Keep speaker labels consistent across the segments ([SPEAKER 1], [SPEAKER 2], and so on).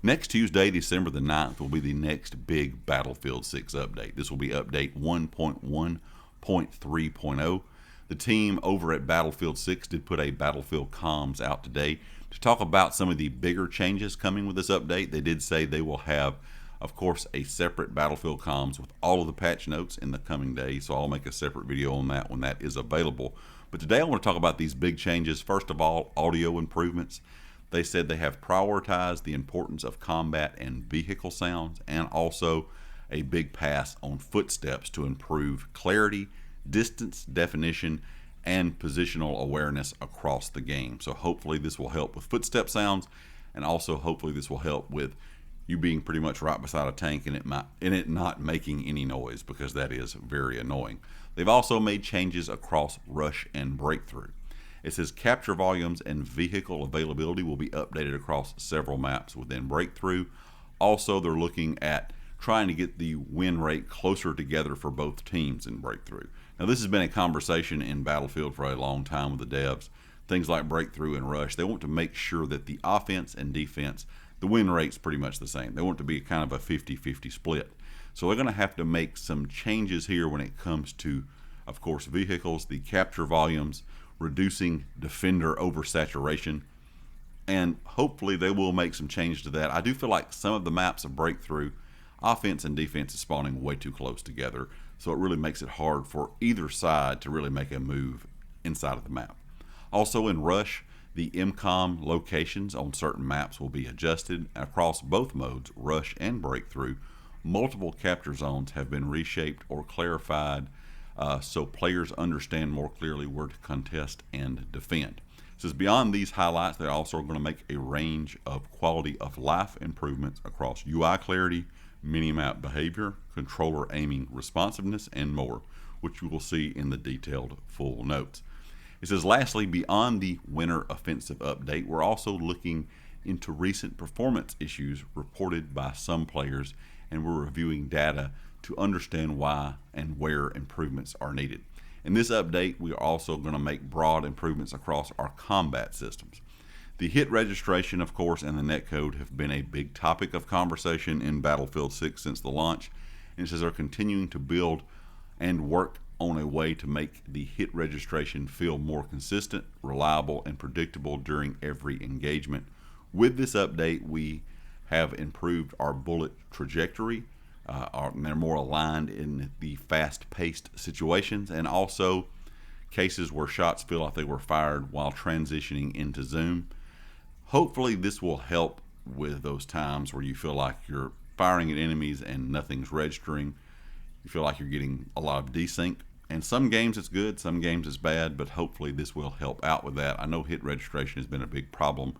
[SPEAKER 1] Next Tuesday, December the 9th, will be the next big Battlefield 6 update. This will be update 1.1.3.0. The team over at Battlefield 6 did put a Battlefield comms out today to talk about some of the bigger changes coming with this update. They did say they will have, of course, a separate Battlefield comms with all of the patch notes in the coming days, so I'll make a separate video on that when that is available. But today I want to talk about these big changes. First of all, audio improvements. They said they have prioritized the importance of combat and vehicle sounds, and also a big pass on footsteps to improve clarity, distance, definition, and positional awareness across the game. So hopefully this will help with footstep sounds, and also hopefully this will help with you being pretty much right beside a tank and it not making any noise, because that is very annoying. They've also made changes across rush and breakthrough. It says capture volumes and vehicle availability will be updated across several maps within breakthrough. Also, they're looking at trying to get the win rate closer together for both teams in breakthrough. Now, this has been a conversation in Battlefield for a long time with the devs. Things like breakthrough and rush, they want to make sure that the offense and defense, the win rate's pretty much the same. They want it to be kind of a 50-50 split. So they're going to have to make some changes here when it comes to, of course, vehicles, the capture volumes, reducing defender oversaturation, and hopefully they will make some changes to that. I do feel like some of the maps of breakthrough, offense and defense is spawning way too close together, so it really makes it hard for either side to really make a move inside of the map. Also in rush, the MCOM locations on certain maps will be adjusted across both modes, rush and breakthrough. Multiple capture zones have been reshaped or clarified so players understand more clearly where to contest and defend. It says beyond these highlights, they're also going to make a range of quality of life improvements across UI clarity, minimap behavior, controller aiming responsiveness, and more, which you will see in the detailed full notes. It says lastly, beyond the winter offensive update, we're also looking into recent performance issues reported by some players, and we're reviewing data to understand why and where improvements are needed. In this update, we are also going to make broad improvements across our combat systems. The hit registration, of course, and the netcode have been a big topic of conversation in Battlefield 6 since the launch, and it says they're continuing to build and work on a way to make the hit registration feel more consistent, reliable, and predictable during every engagement. With this update, we have improved our bullet trajectory. They're more aligned in the fast-paced situations, and also cases where shots feel like they were fired while transitioning into zoom. Hopefully this will help with those times where you feel like you're firing at enemies and nothing's registering. You feel like you're getting a lot of desync. And some games it's good, some games it's bad, but hopefully this will help out with that. I know hit registration has been a big problem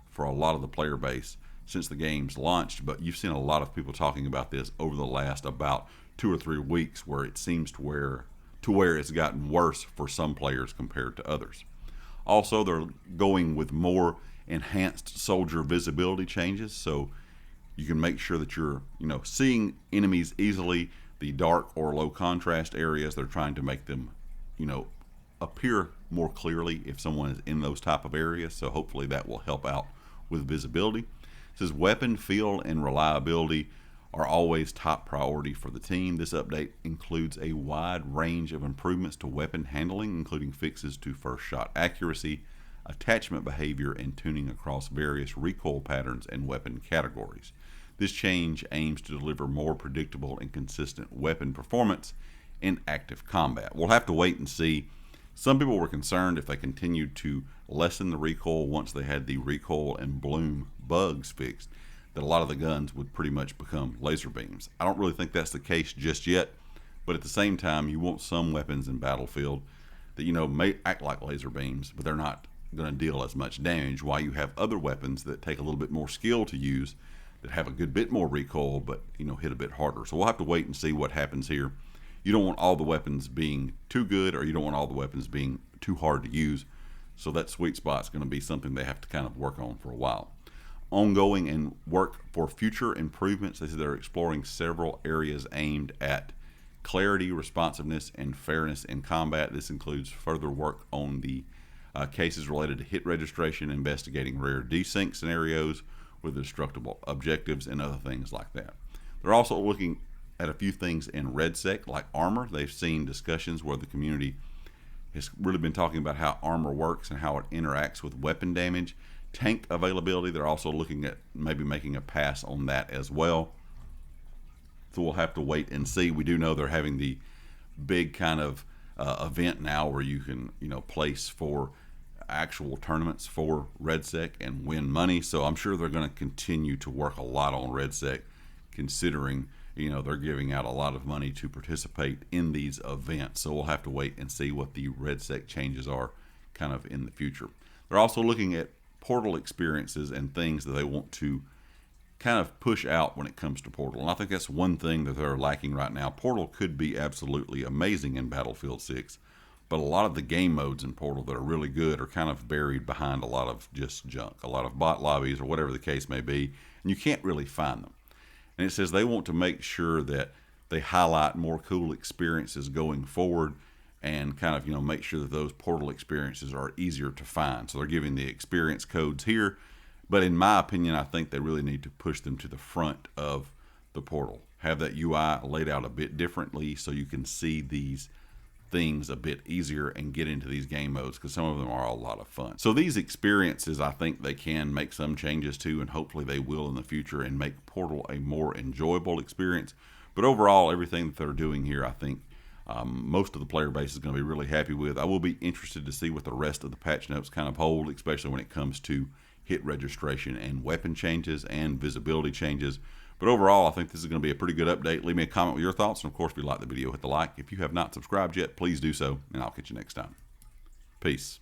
[SPEAKER 1] for a lot of the player base since the game's launched, but you've seen a lot of people talking about this over the last about 2 or 3 weeks, where it seems to where it's gotten worse for some players compared to others. Also, they're going with more enhanced soldier visibility changes, so you can make sure that you're seeing enemies easily. The dark or low contrast areas, they're trying to make them appear more clearly if someone is in those type of areas, so hopefully that will help out with visibility. It says weapon feel and reliability are always top priority for the team. This update includes a wide range of improvements to weapon handling, including fixes to first shot accuracy, attachment behavior, and tuning across various recoil patterns and weapon categories. This change aims to deliver more predictable and consistent weapon performance in active combat. We'll have to wait and see. Some people were concerned if they continued to lessen the recoil once they had the recoil and bloom bugs fixed, that a lot of the guns would pretty much become laser beams. I don't really think that's the case just yet, but at the same time, you want some weapons in Battlefield that may act like laser beams, but they're not going to deal as much damage, while you have other weapons that take a little bit more skill to use, that have a good bit more recoil, but hit a bit harder. So we'll have to wait and see what happens here. You don't want all the weapons being too good, or you don't want all the weapons being too hard to use. So that sweet spot's going to be something they have to kind of work on for a while. Ongoing and work for future improvements. They say they're exploring several areas aimed at clarity, responsiveness, and fairness in combat. This includes further work on the cases related to hit registration, investigating rare desync scenarios, with destructible objectives and other things like that. They're also looking at a few things in RedSec, like armor. They've seen discussions where the community has really been talking about how armor works and how it interacts with weapon damage. Tank availability, they're also looking at maybe making a pass on that as well. So we'll have to wait and see. We do know they're having the big kind of event now where you can, place for actual tournaments for RedSec and win money. So I'm sure they're going to continue to work a lot on RedSec, considering they're giving out a lot of money to participate in these events. So we'll have to wait and see what the RedSec changes are kind of in the future. They're also looking at Portal experiences and things that they want to kind of push out when it comes to Portal. And I think that's one thing that they're lacking right now. Portal could be absolutely amazing in Battlefield 6, but a lot of the game modes in Portal that are really good are kind of buried behind a lot of just junk, a lot of bot lobbies or whatever the case may be, and you can't really find them. And it says they want to make sure that they highlight more cool experiences going forward and kind of, make sure that those Portal experiences are easier to find. So they're giving the experience codes here, but in my opinion, I think they really need to push them to the front of the Portal. Have that UI laid out a bit differently so you can see these things a bit easier and get into these game modes, because some of them are a lot of fun. So these experiences, I think they can make some changes to, and hopefully they will in the future, and make Portal a more enjoyable experience. But overall, everything that they're doing here, I think most of the player base is going to be really happy with. I will be interested to see what the rest of the patch notes kind of hold, especially when it comes to hit registration and weapon changes and visibility changes. But overall, I think this is going to be a pretty good update. Leave me a comment with your thoughts. And of course, if you like the video, hit the like. If you have not subscribed yet, please do so. And I'll catch you next time. Peace.